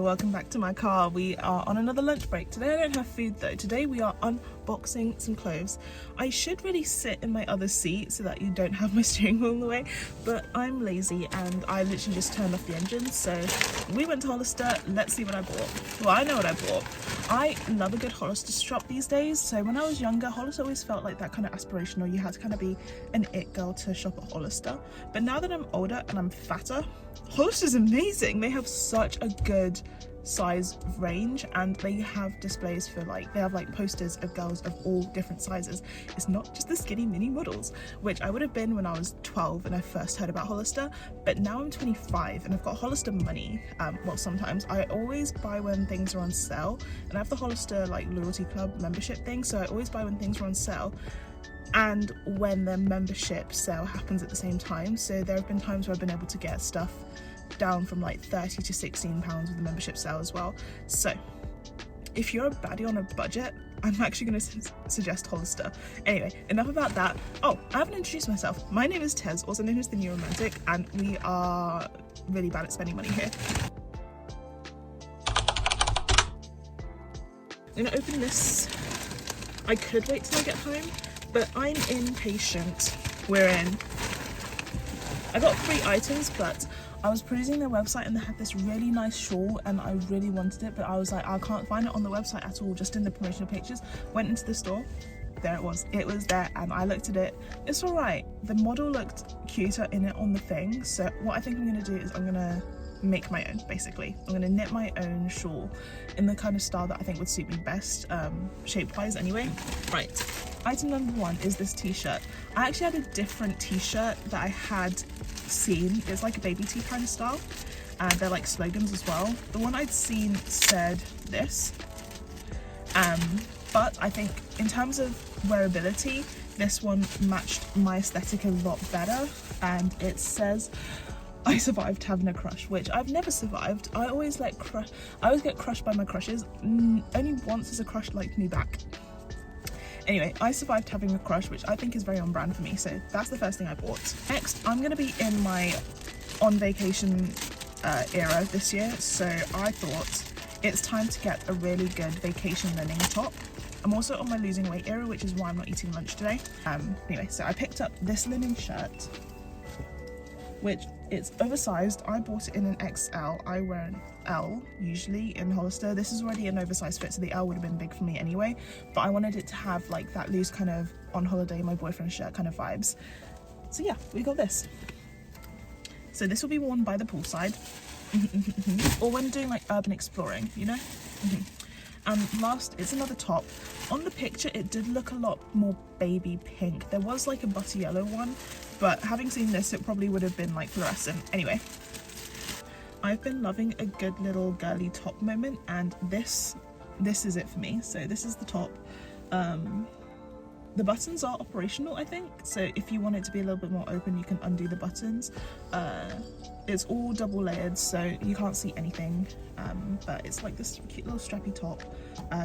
welcome back to my car. We are on another lunch break. Today I don't have food though. Today we are unboxing some clothes. I should really sit in my other seat so that you don't have my steering wheel in the way, but I'm lazy and I literally just turned off the engine. So we went to Hollister. Let's see what I bought. Well, I know what I bought. I love a good Hollister shop these days. So when I was younger, Hollister always felt like that kind of aspirational. You had to kind of be an it girl to shop at Hollister. But now that I'm older and I'm fatter, Hollister's amazing. They have such a good size range and they have displays for they have posters of girls of all different sizes. It's not just the skinny mini models, which I would have been when I was 12 and I first heard about Hollister, but now I'm 25 and I've got Hollister money. Well, sometimes I always buy when things are on sale, and I have the Hollister loyalty club membership thing, so I always buy when things are on sale and when the membership sale happens at the same time. So there have been times where I've been able to get stuff down from £30 to £16 with the membership sale as well. So if you're a baddie on a budget, I'm actually going to suggest Hollister. Anyway, enough about that. Oh, I haven't introduced myself. My name is Tez, also known as the Newrxmantic, and we are really bad at spending money here. I'm going to open this. I could wait till I get home, but I'm impatient. We're in. I got 3 items, but I was perusing their website and they had this really nice shawl and I really wanted it, but I was like, I can't find it on the website at all, just in the promotional pictures. Went into the store, there it was there, and I looked at it. It's all right. The model looked cuter in it on the thing, so what I think I'm going to do is I'm going to make my own, basically. I'm going to knit my own shawl in the kind of style that I think would suit me best, shape-wise anyway. Right, item number 1 is this t-shirt. I actually had a different t-shirt that I had seen. It's like a baby tee kind of style, and they're like slogans as well. The one I'd seen said this, but I think in terms of wearability, this one matched my aesthetic a lot better, and it says, I survived having a crush, which I've never survived. I always get crushed by my crushes. Only once has a crush liked me back. Anyway, I survived having a crush, which I think is very on brand for me, so that's the first thing I bought. Next, I'm going to be in my on vacation era this year, so I thought it's time to get a really good vacation linen top. I'm also on my losing weight era, which is why I'm not eating lunch today. Anyway, so I picked up this linen shirt, which it's oversized. I bought it in an XL. I wear an L usually in Hollister. This is already an oversized fit, so the L would have been big for me anyway, but I wanted it to have that loose kind of on holiday my boyfriend shirt kind of vibes. So yeah, we got this. So this will be worn by the poolside or when doing urban exploring, you know. Last, it's another top. On the picture it did look a lot more baby pink. There was a butter yellow one, but having seen this it probably would have been fluorescent. Anyway, I've been loving a good little girly top moment, and this is it for me. So this is the top. The buttons are operational, I think, so if you want it to be a little bit more open you can undo the buttons. It's all double layered so you can't see anything, but it's this cute little strappy top,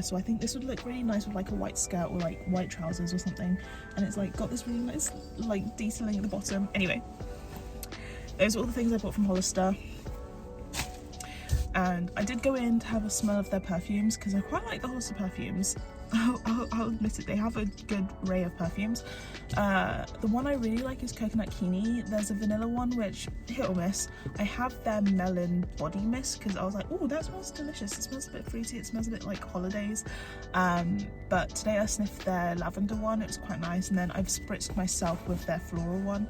so I think this would look really nice with a white skirt or white trousers or something, and it's got this really nice detailing at the bottom. Anyway, those are all the things I bought from Hollister, and I did go in to have a smell of their perfumes because I quite like the Hollister perfumes. I'll admit it, they have a good array of perfumes. The one I really like is Coconut Kini. There's a vanilla one which hit or miss. I have their melon body mist because I was like, oh, that smells delicious. It smells a bit fruity, it smells a bit like holidays. But today I sniffed their lavender one, it was quite nice, and then I've spritzed myself with their floral one.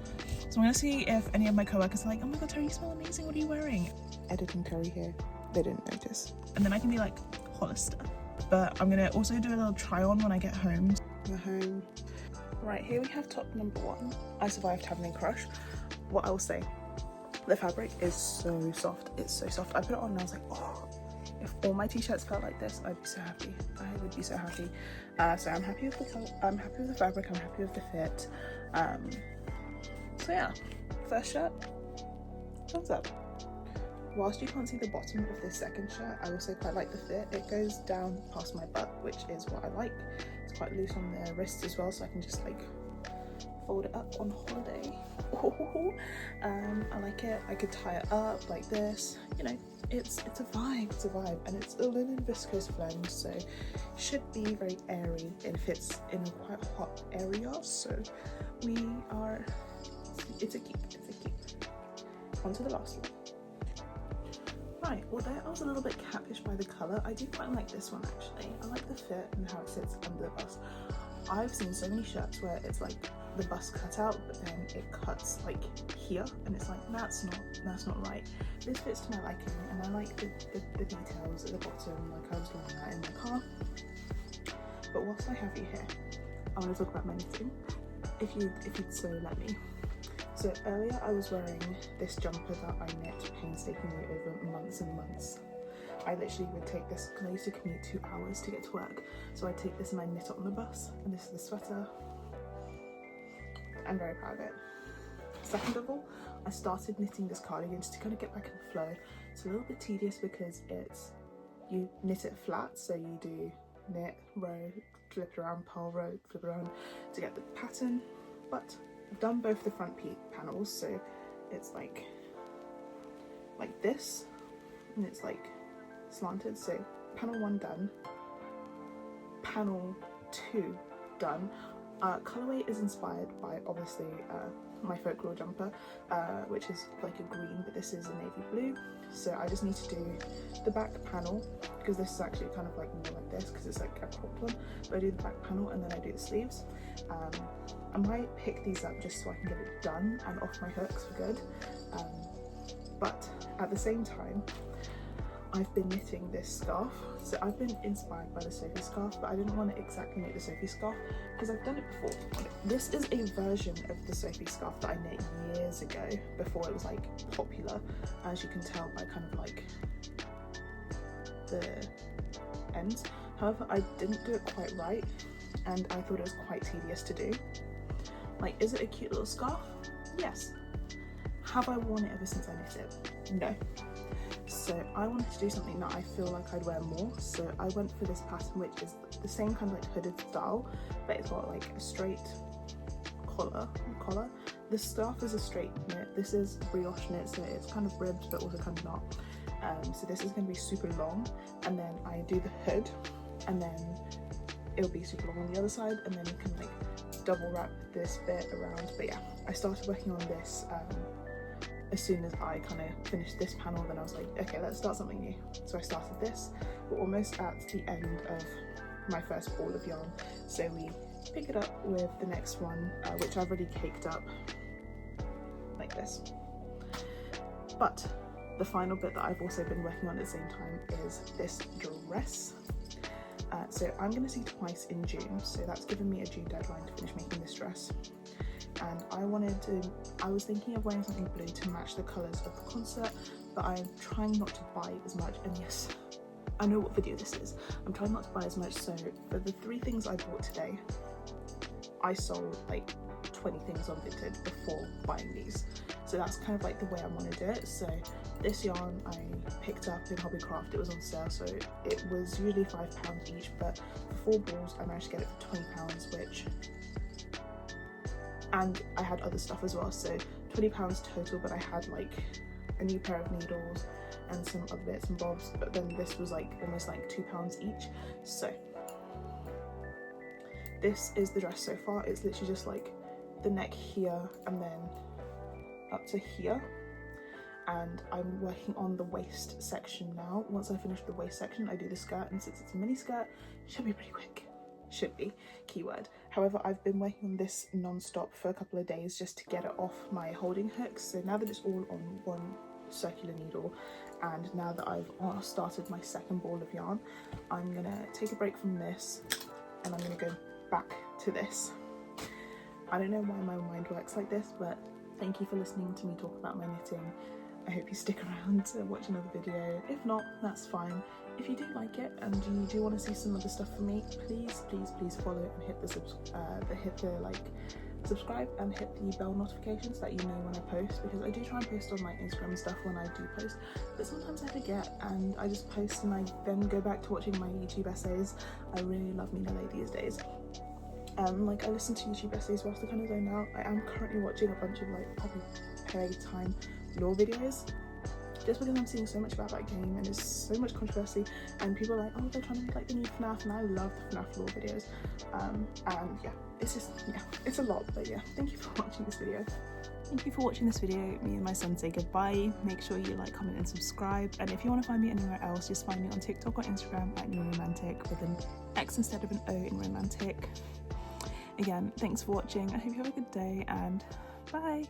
So I'm gonna see if any of my co-workers are like, oh my god, Terry, you smell amazing, what are you wearing? Editing Terry here, they didn't notice. And then I can be like, Hollister. But I'm gonna also do a little try on when I get home. We're home. Right, here we have top number 1. I survived having a crush. What I will say, the fabric is so soft. It's so soft. I put it on and I was like, oh, if all my t-shirts felt like this, I'd be so happy. I would be so happy. So I'm happy with the color. I'm happy with the fabric. I'm happy with the fit. So yeah, first shirt, thumbs up. Whilst you can't see the bottom of this second shirt, I also quite like the fit. It goes down past my butt, which is what I like. It's quite loose on the wrists as well, so I can just fold it up on holiday. I like it. I could tie it up like this, you know, it's a vibe, and it's a linen viscose blend, so should be very airy and fits in a quite hot area. So it's a keep. On to the last one. Right, although I was a little bit catfished by the colour, I do quite like this one actually. I like the fit and how it sits under the bust. I've seen so many shirts where it's like the bust cut out, but then it cuts like here, and it's like that's not right. This fits to my liking, and I like the details at the bottom, like I was looking at in the car. But whilst I have you here, I want to talk about my knitting, if you'd so let me. So earlier I was wearing this jumper that I knit painstakingly over months and months. I literally would take this, because I used to commute 2 hours to get to work, so I'd take this and I'd knit it on the bus, and this is the sweater. I'm very proud of it. Second of all, I started knitting this cardigan just to kind of get back in the flow. It's a little bit tedious because you knit it flat, so you do knit, row, flip it around, purl, row, flip it around to get the pattern, but I've done both the front panels, so it's like this, and it's like slanted. So panel 1 done, panel 2 done. Colourway is inspired by obviously my folklore jumper, which is like a green, but this is a navy blue. So I just need to do the back panel, because this is actually kind of like more like this because it's like a cropped one, but I do the back panel and then I do the sleeves. I might pick these up just so I can get it done and off my hooks for good, but at the same time I've been knitting this scarf. So I've been inspired by the Sophie scarf, but I didn't want to exactly make the Sophie scarf because I've done it before. This is a version of the Sophie scarf that I knit years ago, before it was like popular, as you can tell by kind of like the ends. However, I didn't do it quite right, and I thought it was quite tedious to do. Like, is it a cute little scarf? Yes. Have I worn it ever since I knit it? No. So I wanted to do something that I feel like I'd wear more, so I went for this pattern, which is the same kind of like hooded style, but it's got like a straight collar. The scarf is a straight knit, this is brioche knit, so it's kind of ribbed but also kind of not. So this is going to be super long, and then I do the hood, and then it'll be super long on the other side, and then you can like double wrap this bit around. But yeah, I started working on this as soon as I kind of finished this panel. Then I was like, okay, let's start something new. So I started this. We're almost at the end of my first ball of yarn, so we pick it up with the next one, which I've already caked up like this. But the final bit that I've also been working on at the same time is this dress. So I'm going to see twice in June, so that's given me a June deadline to finish making this dress. And I was thinking of wearing something blue to match the colours of the concert, but I'm trying not to buy as much. And yes, I know what video this is. I'm trying not to buy as much, so for the 3 things I bought today, I sold like 20 things on Vinted before buying these. So that's kind of like the way I want to do it. So this yarn I picked up in Hobbycraft, it was on sale, so it was usually £5 each, but for 4 balls I managed to get it for £20, which, and I had other stuff as well, so £20 total, but I had like a new pair of needles and some other bits and bobs, but then this was like almost like £2 each. So this is the dress so far. It's literally just like the neck here and then up to here, and I'm working on the waist section now. Once I finish the waist section, I do the skirt, and since it's a mini skirt, it should be pretty quick. Should be, keyword. However, I've been working on this non-stop for a couple of days just to get it off my holding hooks. So now that it's all on one circular needle, and now that I've started my second ball of yarn, I'm gonna take a break from this and I'm gonna go back to this. I don't know why my mind works like this, but thank you for listening to me talk about my knitting. I hope you stick around to watch another video. If not, that's fine. If you do like it and you do want to see some other stuff from me, please follow and hit the subscribe and hit the bell notifications so that you know when I post, because I do try and post on my Instagram stuff when I do post, but sometimes I forget and I just post and I then go back to watching my YouTube essays. I really love Mina Lay these days. Like I listen to YouTube essays whilst I kind of zone out. I am currently watching a bunch of like probably playtime law videos, just because I'm seeing so much about that game and there's so much controversy, and people are like, oh, they're trying to make like the new FNAF, and I love the FNAF lore videos, and yeah, it's just, yeah, it's a lot. But yeah, thank you for watching this video. Thank you for watching this video. Me and my son say goodbye. Make sure you like, comment and subscribe, and if you want to find me anywhere else, just find me on TikTok or Instagram at Newrxmantic with an X instead of an O in romantic. Again, thanks for watching. I hope you have a good day, and bye.